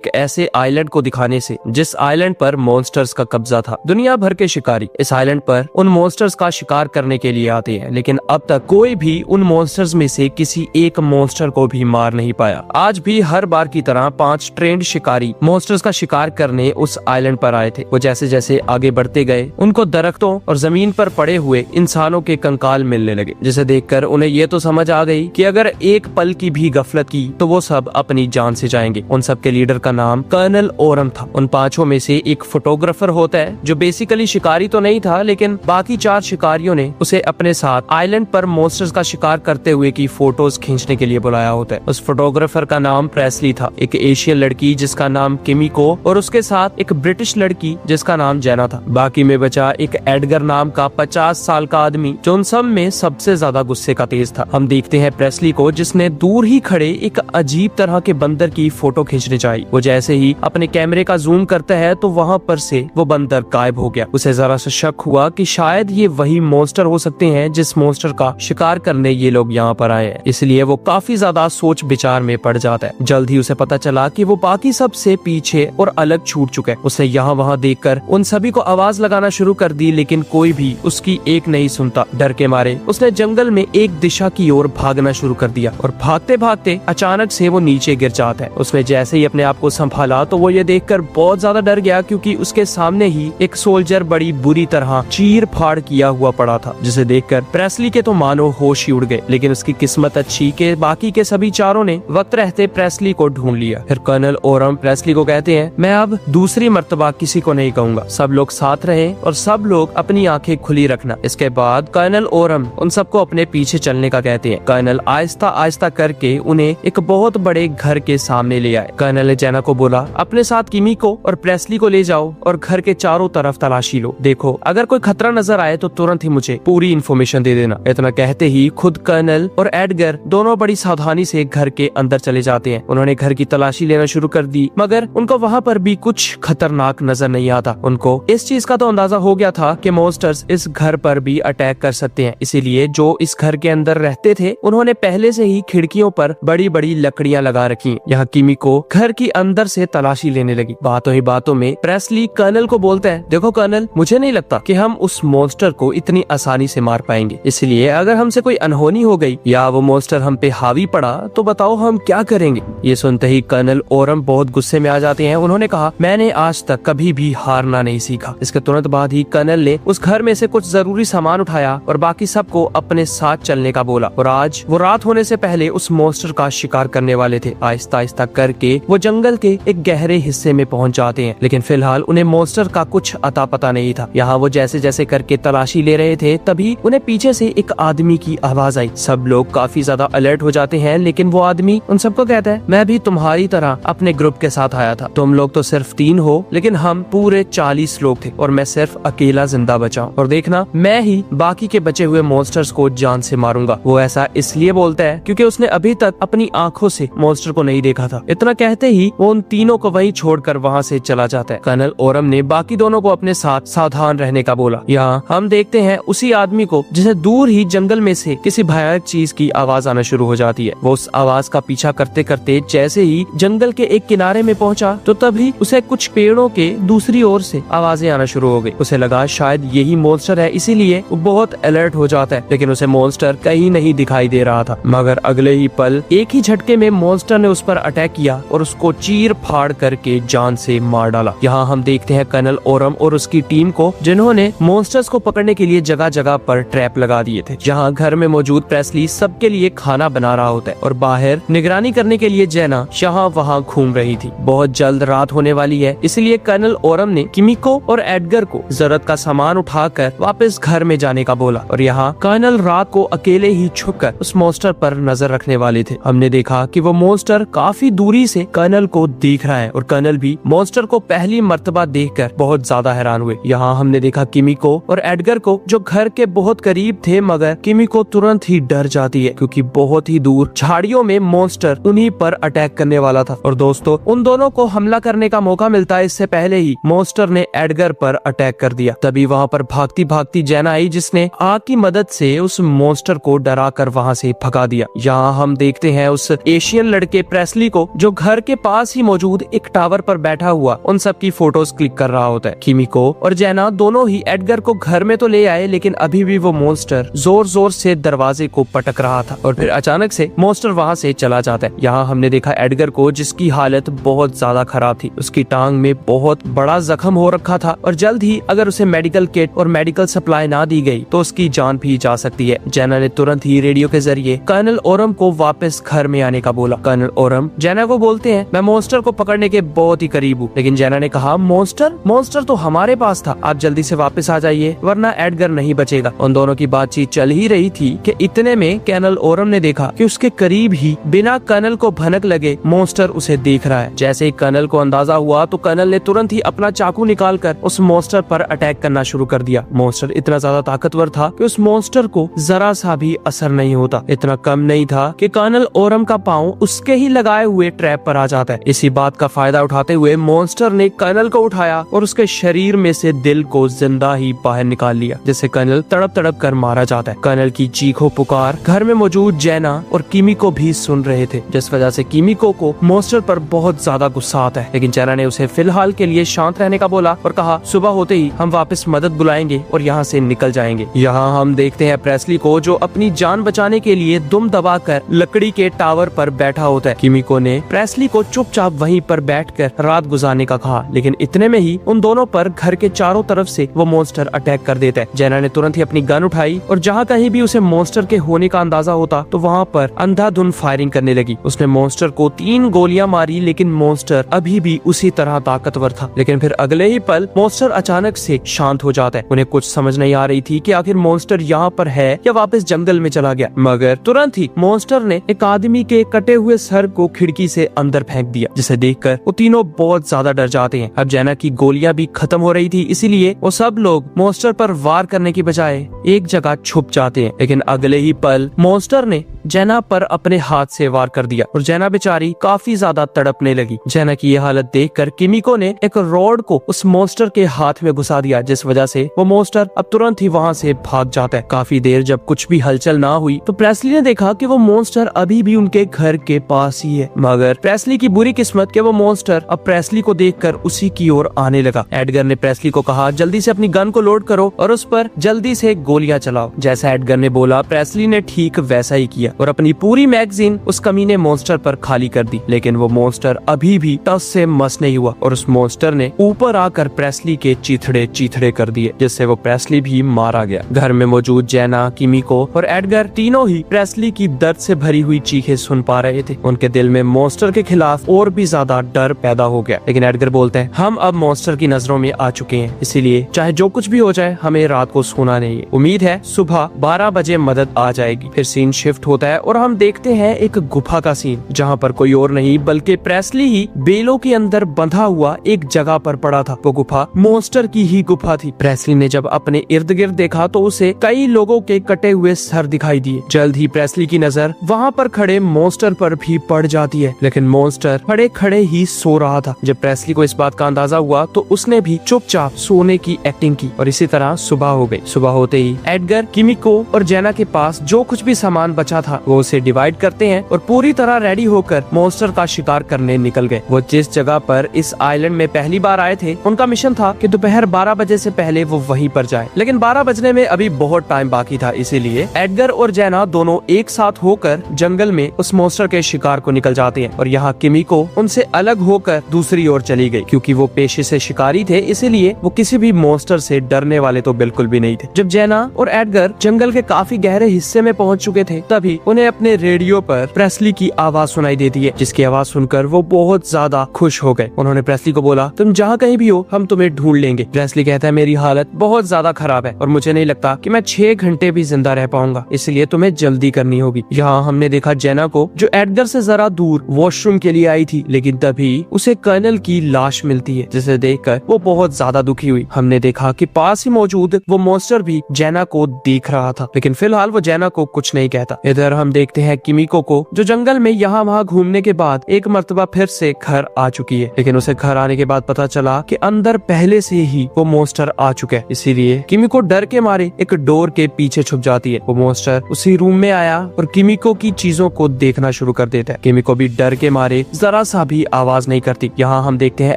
एक ऐसे आइलैंड को दिखाने से जिस आइलैंड पर मॉन्स्टर्स का कब्जा था। दुनिया भर के शिकारी इस आइलैंड पर उन मॉन्स्टर्स का शिकार करने के लिए आते हैं, लेकिन अब तक कोई भी उन मॉन्स्टर्स में से किसी एक मॉन्स्टर को भी मार नहीं पाया। आज भी हर बार की तरह 5 ट्रेंड शिकारी मॉन्स्टर्स का शिकार करने उस आइलैंड पर आए थे। वो जैसे जैसे आगे बढ़ते गए, उनको दरख्तों और जमीन पर पड़े हुए इंसानों के कंकाल मिलने लगे, जिसे देखकर उन्हें ये तो समझ आ गई कि अगर एक पल की भी गफलत की तो वो सब अपनी जान से जाएंगे। उन सब के लीडर का नाम कर्नल ओरम था। उन 5 में से एक फोटोग्राफर होता है जो बेसिकली शिकारी तो नहीं था, लेकिन बाकी 4 शिकारियों ने उसे अपने साथ आइलैंड पर मॉन्स्टर्स का शिकार करते हुए की फोटोज खींचने के लिए बुलाया होता है। उस फोटोग्राफर का नाम प्रेस्ली था, एक एशियन लड़की जिसका नाम किमिको और उसके साथ एक ब्रिटिश लड़की जिसका नाम जेना था। बाकी में बचा एक एडगर नाम का 50 साल का आदमी जो उन सब में सबसे ज्यादा गुस्से का तेज था। हम देखते हैं प्रेस्ली को जिसने दूर ही खड़े एक अजीब तरह के बंदर की फोटो खींचने चाहिए। वो जैसे ही अपने कैमरे का जूम करता है तो वहाँ पर से वो बंदर गायब हो गया। उसे जरा सा शक हुआ कि शायद ये वही मॉन्स्टर हो सकते हैं जिस मॉन्स्टर का शिकार करने ये लोग यहाँ पर आए हैं। इसलिए वो काफी ज्यादा सोच विचार में पड़ जाता है। जल्द ही उसे पता चला कि वो बाकी सब से पीछे और अलग छूट चुका है। उसने यहाँ वहाँ देखकर उन सभी को आवाज लगाना शुरू कर दी, लेकिन कोई भी उसकी एक नहीं सुनता। डर के मारे उसने जंगल में एक दिशा की ओर भागना शुरू कर दिया और भागते भागते अचानक से वो नीचे गिर जाता है। उसने जैसे ही अपने आप को संभाला तो वो ये देखकर बहुत ज्यादा डर गया, क्योंकि उसके सामने ही एक सोल्जर बड़ी बुरी तरह चीर फाड़ किया हुआ पड़ा था, जिसे देखकर प्रेस्ली के तो मानो होश ही उड़ गए। लेकिन उसकी किस्मत अच्छी कि बाकी के सभी 4 ने वक्त रहते प्रेस्ली को ढूंढ लिया। फिर कर्नल ओरम प्रेस्ली को कहते हैं, मैं अब दूसरी मर्तबा किसी को नहीं कहूँगा, सब लोग साथ रहे और सब लोग अपनी आंखें खुली रखना। इसके बाद कर्नल ओरम उन सबको अपने पीछे चलने का कहते हैं। कर्नल आहिस्ता आहिस्ता करके उन्हें एक बहुत बड़े घर के सामने ले आए। कर्नल ने जेना को बोला, अपने साथ किमिको और प्रेस्ली को ले जाओ और घर के चारों तरफ तलाशी लो। देखो, अगर कोई खतरा नजर आए तो तुरंत ही मुझे पूरी इन्फॉर्मेशन दे देना। इतना कहते ही खुद कर्नल और एडगर दोनों बड़ी सावधानी से घर के अंदर चले जाते हैं। उन्होंने घर की तलाशी लेना शुरू कर दी, मगर उनको वहाँ पर भी कुछ खतरनाक नजर नहीं आता। उनको इस चीज का तो अंदाजा हो गया था कि मॉन्स्टर्स इस घर पर भी अटैक कर सकते हैं। इसीलिए जो इस घर के अंदर रहते थे उन्होंने पहले से ही खिड़कियों पर बड़ी बड़ी लकड़ियां लगा रखी। यहाँ किमिको घर के अंदर से तलाशी लेने लगी। बातों ही बातों में प्रेस्ली कर्नल को बोलता है, देखो कर्नल, मुझे नहीं लगता कि हम उस मॉन्स्टर को इतनी आसानी से मार पाएंगे। इसलिए अगर हमसे कोई अनहोनी हो गई या वो मॉन्स्टर हम पे हावी पड़ा तो बताओ हम क्या करेंगे। ये सुनते ही कर्नल ओरम बहुत गुस्से में आ जाते हैं। उन्होंने कहा, मैंने आज तक कभी भी हारना नहीं सीखा। इसके तुरंत बाद ही कर्नल ने उस घर में से कुछ जरूरी सामान उठाया और बाकी सबको अपने साथ चलने का बोला। और आज वो रात होने से पहले उस मॉन्स्टर का शिकार करने वाले थे। आहिस्ता आहिस्ता करके वो जंगल के एक गहरे हिस्से में पहुंच जाते हैं, लेकिन फिलहाल उन्हें मॉन्स्टर का कुछ अता पता नहीं था। यहाँ वो जैसे जैसे करके तलाशी ले रहे थे तभी उन्हें पीछे से एक आदमी की आवाज आई। सब लोग काफी ज्यादा अलर्ट हो जाते हैं, लेकिन वो आदमी उन सबको कहता है, मैं भी तुम्हारी तरह अपने ग्रुप के साथ आया था। तुम लोग तो सिर्फ 3 हो, लेकिन हम पूरे 40 लोग थे और मैं सिर्फ अकेला जिंदा बचा हूँ। और देखना, मैं ही बाकी के बचे हुए मॉन्स्टर्स को जान से मारूंगा। वो ऐसा इसलिए बोलता है क्योंकि उसने अभी तक अपनी आंखों से मॉन्स्टर को नहीं देखा था। इतना कहते ही वो उन तीनों को वहीं छोड़कर वहाँ से चला जाता है। कर्नल ओरम ने बाकी दोनों को अपने साथ सावधान रहने का बोला। यहाँ हम देखते हैं उसी आदमी को जिसे दूर ही जंगल में से किसी भयानक चीज की आवाज आना शुरू हो जाती है। वो उस आवाज का पीछा करते करते जैसे ही जंगल के एक किनारे में पहुंचा तो तभी उसे कुछ पेड़ों के दूसरी ओर से आवाजें आना शुरू हो गई। उसे लगा शायद यही मॉन्स्टर है, इसीलिए वो बहुत अलर्ट हो जाता है, लेकिन उसे मॉन्स्टर कहीं नहीं दिखाई दे रहा था। मगर अगले ही पल एक ही झटके में मॉन्स्टर ने उस पर अटैक किया और उसको चीर फाड़ करके जान से मार डाला। यहाँ हम देखते हैं कर्नल ओरम और उसकी टीम को, जिन्होंने मॉन्स्टर्स को पकड़ने के लिए जगह जगह पर ट्रैप लगा दिए थे। जहाँ घर में मौजूद प्रेस्ली सबके लिए खाना बना रहा होता है और बाहर निगरानी करने के लिए जेना यहाँ वहाँ घूम रही थी। बहुत जल्द रात होने वाली है, इसलिए कर्नल ओरम ने किमिको और एडगर को जरूरत का सामान उठाकर वापस घर में जाने का बोला। और यहाँ कर्नल रात को अकेले ही छुपकर उस मॉन्स्टर पर नजर रखने वाले थे। हमने देखा कि वो मॉन्स्टर काफी दूरी से कर्नल को देख रहा है और कर्नल भी मॉन्स्टर को पहली मर्तबा देखकर बहुत ज्यादा हैरान हुए। यहाँ हमने देखा किमिको और एडगर को, जो घर के बहुत करीब थे, मगर किमिको तुरंत ही डर जाती है क्योंकि बहुत ही दूर झाड़ियों में मॉन्स्टर उन्हीं पर अटैक करने वाला था। और दोस्तों, उन दोनों को हमला करने का मौका मिलता है इससे पहले ही मॉन्स्टर ने एडगर पर अटैक कर दिया। तभी वहाँ पर भागती भागती जेना आई, जिसने आग की मदद से उस मॉन्स्टर को डरा कर वहाँ से भगा दिया। यहाँ हम देखते हैं उस एशियन लड़के प्रेस्ली को, जो घर के पास पास ही मौजूद एक टावर पर बैठा हुआ उन सब की फोटोज क्लिक कर रहा होता है। किमिको और जेना दोनों ही एडगर को घर में तो ले आए, लेकिन अभी भी वो मॉन्स्टर जोर जोर से दरवाजे को पटक रहा था और फिर अचानक से मॉन्स्टर वहाँ से चला जाता है। यहाँ हमने देखा एडगर को, जिसकी हालत बहुत ज्यादा खराब थी। उसकी टांग में बहुत बड़ा जख्म हो रखा था और जल्द ही अगर उसे मेडिकल किट और मेडिकल सप्लाई ना दी गई तो उसकी जान भी जा सकती है। जेना ने तुरंत ही रेडियो के जरिए कर्नल ओरम को वापस घर में आने का बोला। कर्नल ओरम जेना को बोलते हैं, मैं मॉन्स्टर को पकड़ने के बहुत ही करीब हूँ। लेकिन जेना ने कहा, मॉन्स्टर तो हमारे पास था, आप जल्दी से वापस आ जाइए वरना एडगर नहीं बचेगा। उन दोनों की बातचीत चल ही रही थी कि इतने में कर्नल ओरम ने देखा कि उसके करीब ही बिना कर्नल को भनक लगे मॉन्स्टर उसे देख रहा है। जैसे ही कर्नल को अंदाजा हुआ तो कर्नल ने तुरंत ही अपना चाकू निकालकर उस मॉन्स्टर पर अटैक करना शुरू कर दिया। मॉन्स्टर इतना ज्यादा ताकतवर था कि उस मॉन्स्टर को जरा सा भी असर नहीं होता। इतना कम नहीं था कि कर्नल ओरम का पांव उसके ही लगाए हुए ट्रैप पर आ जाता है। इसी बात का फायदा उठाते हुए मॉन्स्टर ने कर्नल को उठाया और उसके शरीर में से दिल को जिंदा ही बाहर निकाल लिया, जिससे कर्नल तड़प तड़प कर मारा जाता है। कर्नल की चीखों पुकार घर में मौजूद जेना और किमिको भी सुन रहे थे, जिस वजह से किमिको को मॉन्स्टर पर बहुत ज्यादा गुस्सा आता है। लेकिन जेना ने उसे फिलहाल के लिए शांत रहने का बोला और कहा, सुबह होते ही हम वापस मदद बुलाएंगे और यहाँ से निकल जाएंगे। यहाँ हम देखते हैं प्रेस्ली को, जो अपनी जान बचाने के लिए दुम दबाकर लकड़ी के टावर पर बैठा होता है। किमिको ने प्रेस्ली को चुपचाप वहीं पर बैठकर रात गुजारने का कहा, लेकिन इतने में ही उन दोनों पर घर के चारों तरफ से वो मॉन्स्टर अटैक कर देता है। जेना ने तुरंत ही अपनी गन उठाई और जहाँ कहीं भी उसे मॉन्स्टर के होने का अंदाजा होता तो वहाँ पर अंधाधुंध फायरिंग करने लगी। उसने मॉन्स्टर को 3 गोलियां मारी, लेकिन मॉन्स्टर अभी भी उसी तरह ताकतवर था। लेकिन फिर अगले ही पल मॉन्स्टर अचानक से शांत हो जाता है। उन्हें कुछ समझ नहीं आ रही थी कि आखिर मॉन्स्टर यहाँ पर है या वापस जंगल में चला गया, मगर तुरंत ही मॉन्स्टर ने एक आदमी के कटे हुए सर को खिड़की से अंदर फेंक दिया, जिसे देखकर वो तीनों बहुत ज्यादा डर जाते हैं। अब जेना की गोलियां भी खत्म हो रही थी, इसीलिए वो सब लोग मॉन्स्टर पर वार करने की बजाय एक जगह छुप जाते हैं। लेकिन अगले ही पल मॉन्स्टर ने जेना पर अपने हाथ से वार कर दिया और जेना बेचारी काफी ज्यादा तड़पने लगी। जेना की यह हालत देखकर किमिको ने एक रॉड को उस मॉन्स्टर के हाथ में घुसा दिया, जिस वजह से वो मॉन्स्टर अब तुरंत ही वहाँ से भाग जाता है। काफी देर जब कुछ भी हलचल ना हुई तो प्रेस्ली ने देखा कि वो मॉन्स्टर अभी भी उनके घर के पास ही है, मगर प्रेस्ली की बुरी किस्मत कि वो मॉन्स्टर अब प्रेस्ली को देखकर उसी की ओर आने लगा। एडगर ने प्रेस्ली को कहा, जल्दी से अपनी गन को लोड करो और उस पर जल्दी से गोलियां चलाओ। जैसा एडगर ने बोला, प्रेस्ली ने ठीक वैसा ही किया और अपनी पूरी मैगजीन उस कमीने मॉन्स्टर पर खाली कर दी। लेकिन वो मॉन्स्टर अभी भी टस से मस नहीं हुआ और उस मॉन्स्टर ने ऊपर आकर प्रेस्ली के चीथड़े चीथड़े कर दिए, जिससे वो प्रेस्ली भी मारा गया। घर में मौजूद जेना, किमिको और एडगर तीनों ही प्रेस्ली की दर्द से भरी हुई चीखें सुन पा रहे थे। उनके दिल में मॉन्स्टर के खिलाफ और भी ज्यादा डर पैदा हो गया। लेकिन एडगर बोलते हैं, हम अब मॉन्स्टर की नजरों में आ चुके हैं, इसीलिए चाहे जो कुछ भी हो जाए हमें रात को सोना नहीं है। उम्मीद है सुबह 12 बजे मदद आ जाएगी। फिर सीन शिफ्ट होता है और हम देखते हैं एक गुफा का सीन, जहाँ पर कोई और नहीं बल्कि प्रेस्ली ही बेलों के अंदर बंधा हुआ एक जगह पर पड़ा था। वो गुफा मॉन्स्टर की ही गुफा थी। प्रेस्ली ने जब अपने इर्द गिर्द देखा तो उसे कई लोगों के कटे हुए सर दिखाई दिए। जल्द ही प्रेस्ली की नजर वहाँ पर खड़े मॉन्स्टर पर भी पड़ जाती है, लेकिन मॉन्स्टर खड़े खड़े ही सो रहा था। जब प्रेस्ली को इस बात का अंदाजा हुआ तो उसने भी चुपचाप सोने की एक्टिंग की और इसी तरह सुबह हो गई। सुबह होते ही एडगर, किमिको और जेना के पास जो कुछ भी सामान बचा था वो उसे डिवाइड करते हैं और पूरी तरह रेडी होकर मॉन्स्टर का शिकार करने निकल गए। वो जिस जगह पर इस आइलैंड में पहली बार आए थे, उनका मिशन था कि दोपहर 12 बजे से पहले वो वहीं पर जाए। लेकिन 12 बजने में अभी बहुत टाइम बाकी था, इसीलिए एडगर और जेना दोनों एक साथ होकर जंगल में उस मॉन्स्टर के शिकार को निकल जाते हैं। और यहाँ किमिको उनसे अलग होकर दूसरी ओर चली गई, क्योंकि वो पेशे से शिकारी थे, इसीलिए वो किसी भी मॉन्स्टर से डरने वाले तो बिल्कुल भी नहीं थे। जब जेना और एडगर जंगल के काफी गहरे हिस्से में पहुंच चुके थे, तभी उन्हें अपने रेडियो पर प्रेस्ली की आवाज सुनाई देती है, जिसकी आवाज सुनकर वो बहुत ज्यादा खुश हो गए। उन्होंने प्रेस्ली को बोला, तुम जहाँ कहीं भी हो हम तुम्हें ढूंढ लेंगे। प्रेस्ली कहता है, मेरी हालत बहुत ज्यादा खराब है और मुझे नहीं लगता कि मैं 6 घंटे भी जिंदा रह पाऊंगा, इसलिए तुम्हें जल्दी करनी होगी। यहाँ हमने देखा जेना को, जो एडगर से जरा दूर वॉशरूम के लिए आई थी, लेकिन तभी उसे कर्नल की लाश मिलती है, जिसे देखकर वो बहुत ज्यादा दुखी हुई। हमने देखा कि पास ही मौजूद वो मॉन्स्टर भी जेना को देख रहा था, लेकिन फिलहाल वो जेना को कुछ नहीं कहता। इधर इधर हम देखते हैं किमिको को, जो जंगल में यहाँ वहाँ घूमने के बाद एक मर्तबा फिर से घर आ चुकी है। लेकिन उसे घर आने के बाद पता चला कि अंदर पहले से ही वो मॉन्स्टर आ चुका है। इसीलिए किमिको डर के मारे एक डोर के पीछे छुप जाती है। वो मॉन्स्टर उसी रूम में आया और किमिको की चीजों को देखना शुरू कर देता है। किमिको भी डर के मारे जरा सा भी आवाज नहीं करती। यहाँ हम देखते हैं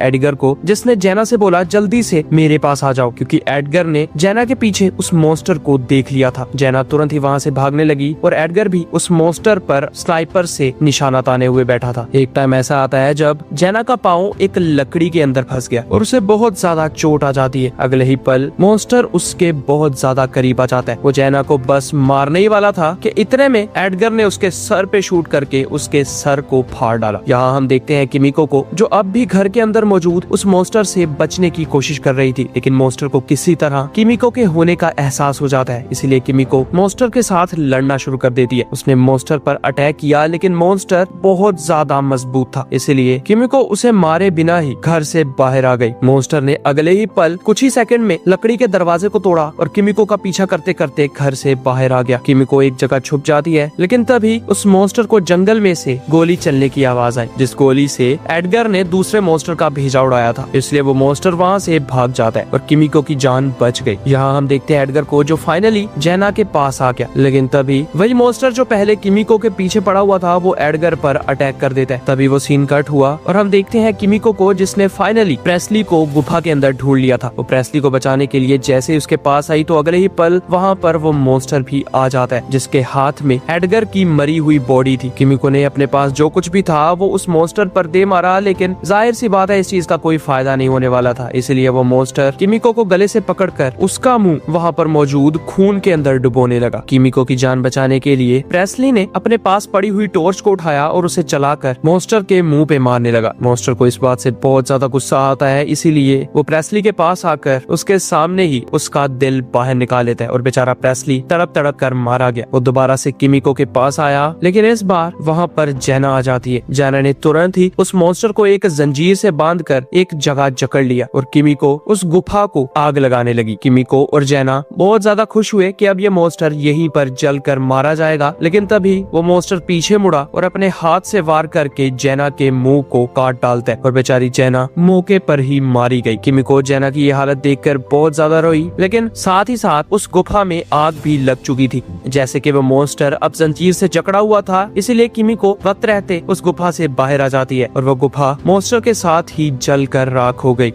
एडगर को, जिसने जेना से बोला जल्दी से मेरे पास आ जाओ, क्योंकि एडगर ने जेना के पीछे उस मॉन्स्टर को देख लिया था। जेना तुरंत ही वहाँ से भागने लगी और एडगर भी उस मॉन्स्टर पर स्नाइपर से निशाना ताने हुए बैठा था। एक टाइम ऐसा आता है जब जेना का पाँव एक लकड़ी के अंदर फंस गया और उसे बहुत ज्यादा चोट आ जाती है। अगले ही पल मॉन्स्टर उसके बहुत ज्यादा करीब आ जाता है। वो जेना को बस मारने ही वाला था कि इतने में एडगर ने उसके सर पे शूट करके उसके सर को फाड़ डाला। यहाँ हम देखते हैं किमिको को, जो अब भी घर के अंदर मौजूद उस मॉन्स्टर से बचने की कोशिश कर रही थी। लेकिन मॉन्स्टर को किसी तरह किमिको के होने का एहसास हो जाता है। इसीलिए किमिको मॉन्स्टर के साथ लड़ना शुरू कर देती है। उसने मॉन्स्टर पर अटैक किया, लेकिन मॉन्स्टर बहुत ज्यादा मजबूत था। इसलिए किमिको उसे मारे बिना ही घर से बाहर आ गई। मॉन्स्टर ने अगले ही पल कुछ ही सेकंड में लकड़ी के दरवाजे को तोड़ा और किमिको का पीछा करते करते घर से बाहर आ गया। किमिको एक जगह छुप जाती है, लेकिन तभी उस मॉन्स्टर को जंगल में से गोली चलने की आवाज आई, जिस गोली से एडगर ने दूसरे मॉन्स्टर का भेजा उड़ाया था। इसलिए वो मॉन्स्टर वहाँ से भाग जाता है और किमिको की जान बच गई। यहाँ हम देखते हैं एडगर को, जो फाइनली जेना के पास आ गया। लेकिन तभी वही मॉन्स्टर जो पहले किमिको के पीछे पड़ा हुआ था, वो एडगर पर अटैक कर देता है। तभी वो सीन कट हुआ और हम देखते हैं किमिको को, जिसने फाइनली प्रेस्ली को गुफा के अंदर ढूंढ लिया था। वो प्रेस्ली को बचाने के लिए जैसे ही उसके पास आई तो अगले ही पल वहाँ पर वो मॉन्स्टर भी आ जाता है, जिसके हाथ में एडगर की मरी हुई बॉडी थी। किमिको ने अपने पास जो कुछ भी था वो उस मॉन्स्टर पर दे मारा, लेकिन जाहिर सी बात है इस चीज का कोई फायदा नहीं होने वाला था। इसलिए वो मॉन्स्टर किमिको को गले से पकड़कर उसका मुंह वहाँ पर मौजूद खून के अंदर डुबोने लगा। किमिको की जान बचाने के लिए प्रेस्ली ने अपने पास पड़ी हुई टॉर्च को उठाया और उसे चलाकर मॉन्स्टर के मुंह पे मारने लगा। मॉन्स्टर को इस बात से बहुत ज्यादा गुस्सा आता है, इसीलिए वो प्रेस्ली के पास आकर उसके सामने ही उसका दिल बाहर निकाल लेता है और बेचारा प्रेस्ली तड़प तड़प कर मारा गया। वो दोबारा से किमिको के पास आया, लेकिन इस बार वहाँ पर जेना आ जाती है। जेना ने तुरंत ही उस मॉन्स्टर को एक जंजीर से बांधकर एक जगह जकड़ लिया और किमिको उस गुफा को आग लगाने लगी। किमिको और जेना बहुत ज्यादा खुश हुए कि अब ये मॉन्स्टर यहीं पर जलकर मारा जाएगा, लेकिन तभी वो मॉन्स्टर पीछे मुड़ा और अपने हाथ से वार करके जेना के मुंह को काट डालता है और बेचारी जेना मौके पर ही मारी गई। किमिको जेना की ये हालत देखकर बहुत ज्यादा रोई, लेकिन साथ ही साथ उस गुफा में आग भी लग चुकी थी। जैसे कि वो मॉन्स्टर अब जंजीर से जकड़ा हुआ था, इसीलिए किमिको वक्त रहते उस गुफा से बाहर आ जाती है और वो गुफा मॉन्स्टर के साथ ही जलकर राख हो गई।